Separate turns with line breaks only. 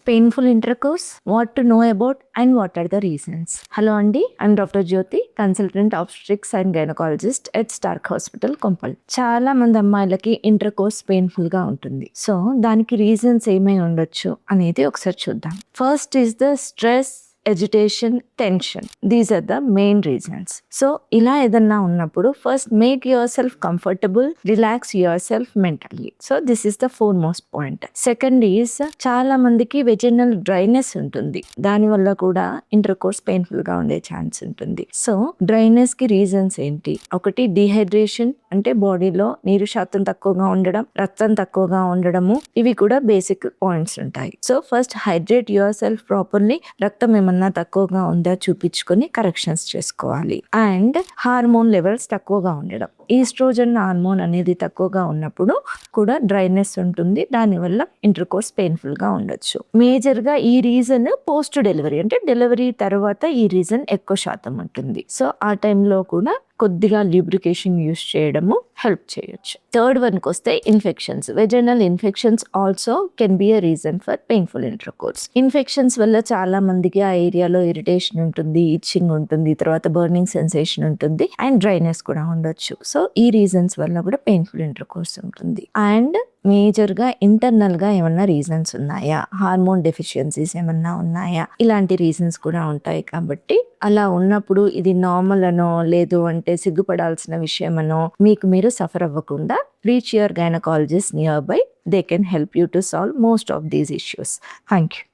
Painful intercourse, what to know about and what are the reasons. Hello Andy, I'm Dr. Jyoti, consultant obstetrics and gynecologist at Stark Hospital, Kompal. చాలా మంది అమ్మాయిలకి intercourse painful గా ఉంటుంది. So దానికి reasons ఏమై ఉండొచ్చు అనేది ఒకసారి చూద్దాం. First is the stress, agitation, tension. These are the main reasons. So ఇలా ఏదన్నా ఉన్నప్పుడు first make yourself comfortable, relax yourself mentally. So this is the foremost point. Second is చాలా మందికి వెజినల్ డ్రైనెస్ ఉంటుంది, దానివల్ల కూడా inter course painful గా ఉండే ఛాన్స్ ఉంటుంది. సో డ్రైనెస్ కి రీజన్స్ ఏంటి? ఒకటి డిహైడ్రేషన్, అంటే బాడీలో నీరు శాతం తక్కువగా ఉండడం, రక్తం తక్కువగా ఉండడము, ఇవి కూడా బేసిక్ పాయింట్స్ ఉంటాయి. So first hydrate your self properly. రక్తం ఏమన్నా తక్కువగా ఉందా చూపించుకొని కరెక్షన్స్ చేసుకోవాలి. అండ్ హార్మోన్ లెవెల్స్ తక్కువగా ఉండడం, ఈస్ట్రోజన్ హార్మోన్ అనేది తక్కువగా ఉన్నప్పుడు కూడా డ్రైనెస్ ఉంటుంది, దానివల్ల ఇంటర్ కోర్స్ పెయిన్ఫుల్ గా ఉండొచ్చు. మేజర్ గా ఈ రీజన్ పోస్ట్ డెలివరీ, అంటే డెలివరీ తర్వాత ఈ రీజన్ ఎక్కువ శాతం ఉంటుంది. సో ఆ టైంలో కూడా కొద్దిగా ల్యూబ్రికేషన్ యూస్ చేయడము హెల్ప్ చేయొచ్చు. థర్డ్ వన్కి వస్తే infections. Vaginal infections also can be a reason for painful inter course. Infections వల్ల చాలా మందికి ఆ ఏరియాలో ఇరిటేషన్ ఉంటుంది, ఇచ్చింగ్ ఉంటుంది, తర్వాత బర్నింగ్ సెన్సేషన్ ఉంటుంది, అండ్ డ్రైనెస్ కూడా ఉండొచ్చు. సో ఈ రీజన్స్ వల్ల కూడా పెయిన్ఫుల్ ఇంటర్ కోర్స్ ఉంటుంది. అండ్ మేజర్గా ఇంటర్నల్గా ఏమన్నా రీజన్స్ ఉన్నాయా, హార్మోన్ డెఫిషియన్సీస్ ఏమన్నా ఉన్నాయా, ఇలాంటి రీజన్స్ కూడా ఉంటాయి. కాబట్టి అలా ఉన్నప్పుడు ఇది నార్మల్ అనో లేదు అంటే సిగ్గుపడాల్సిన విషయం అనో మీకు మీరు సఫర్ అవ్వకుండా reach your gynaecologist near by. They can help you to solve most of these issues. Thank you.